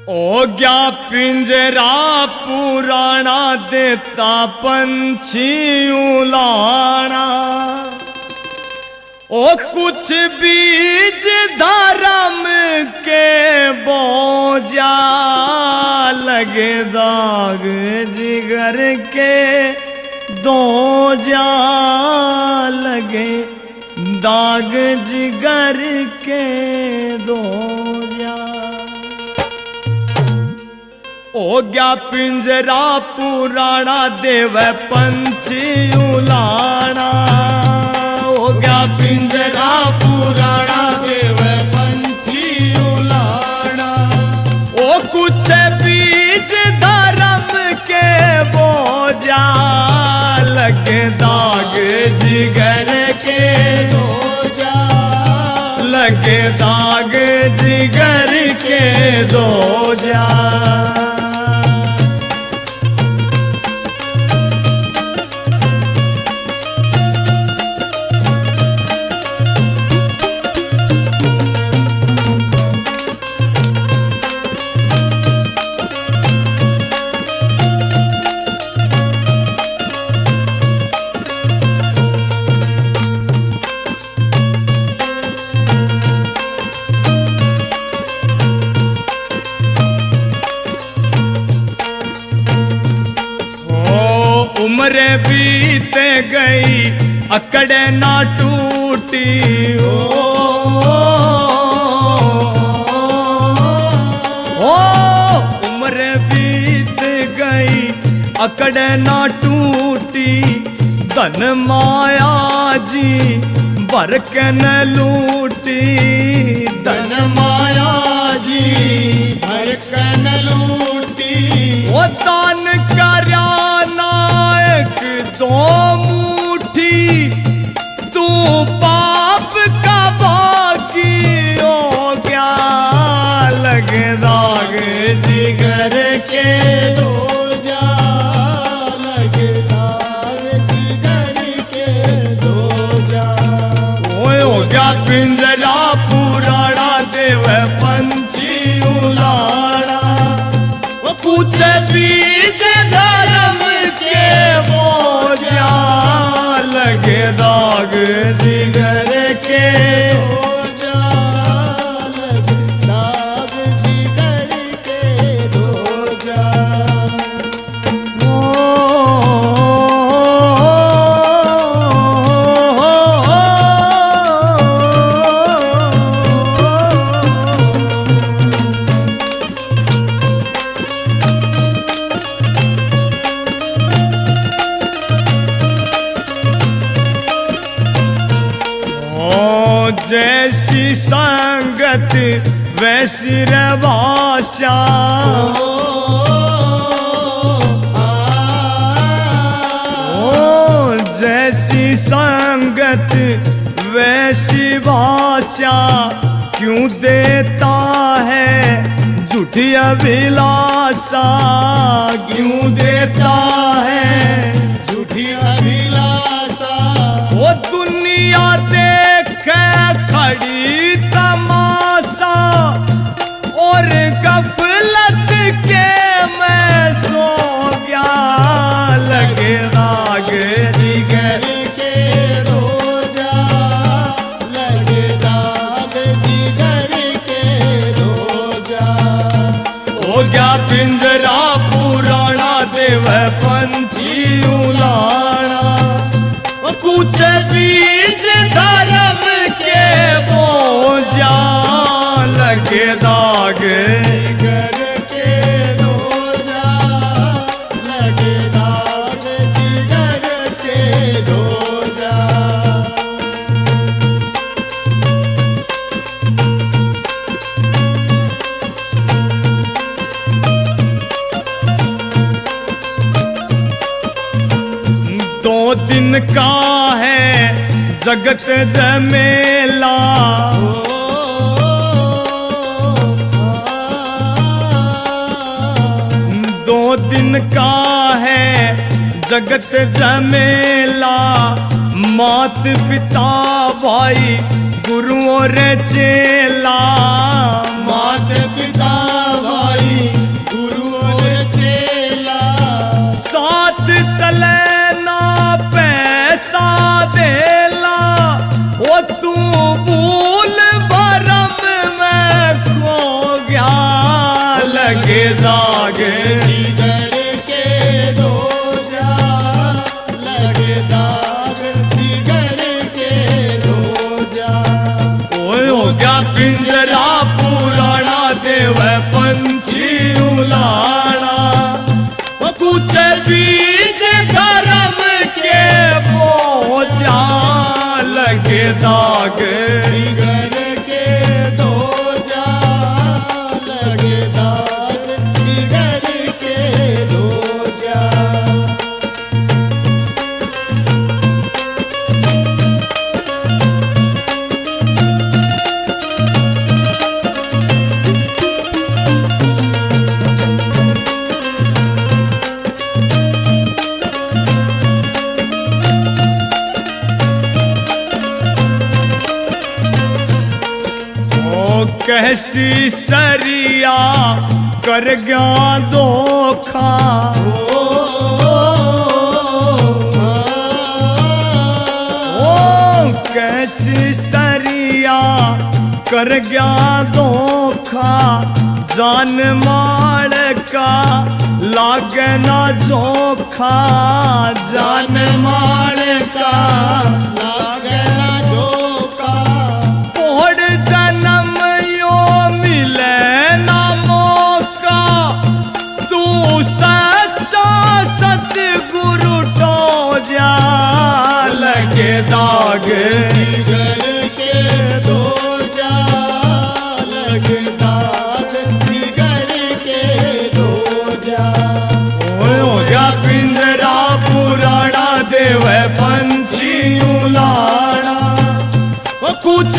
हो गया पिंजरा पुराना देता पंछी उलाना। ओ कुछ बीज धर्म के बोझा लगे दाग जिगर के दो जा लगे दाग जिगर के दो जा। हो गया पिंजरा पुराना देव पंछी उलाना। हो गया पिंजरा पुराना देव पंछी उलाना। ओ कुछ बीज धर्म के बोझा लगे दाग जिगर के दो जा लगे दाग जिगर के दो जा। उम्र बीत गई अकड़ ना टूटी। ओ उम्र बीत गई अकड़ ना टूटी। धन माया जी बरक न लूटी। धन माया जी बरक न लूटी। वो दान कर्या नायक दो मुट्ठी तू पाप का बाकी हो गया लगे दाग जिगर के दो जा लगे दाग जिगर के दो जा। हो गया पिंजरा पुराना देव पंछी उलाना। कुछ बीज धर्म के बोझा लगे दाग जिगर के बोझा लगे दाग जिगर के बोझा। जैसी संगत वैसी रवासा। ओ जैसी संगत वैसी भाषा क्यों देता है झूठी अभिलाषा। क्यों देता है झूठी अभिलाषा। वो दुनिया देख खड़ी तमाशा और गफलत के मैं सो गया लगे दाग जिगर के दो जा लगे दाग जिगर के दो जा। हो गया पिंजरा पुराना देव पंछी उलाना। कुछ बीज धर्म के बोझा लगे दाग जिगर के दो जा लगे दाग जिगर के दो जा। दो दिन का है जगत जमेला। दो दिन का है जगत जमेला, मात पिता भाई गुरु और चेला। मात पिता भाई गुरु और चेला, साथ चले ना पैसा देला, ओ तू भूल भरम में खो गया, लगे जागे जिगर के दो जा, लगे दाग जिगर के दो जा। ओए हो गया पिंजरा पुराना, देव पंछी उलाना, कुछ बीज धर्म के बोझा, लगे दाग जिगर के दो जा, लगे दाग जिगर के दो जा। ओ कैसी सरिया कर गया धोखा, ओ कैसी सरिया कर गया धोखा, जान मार का लागे ना जोखा, जान मार का लागे ना झोंका, ओढ़ जन्म यो मिले ना मौका, तू सच्चा सतगुरु तो जा, लगे दाग जिगर के दो जा, लगे दाग जिगर के दो जा। ओए हो गया पिंजरा पुराना, देव पंछी उलाना, कुछ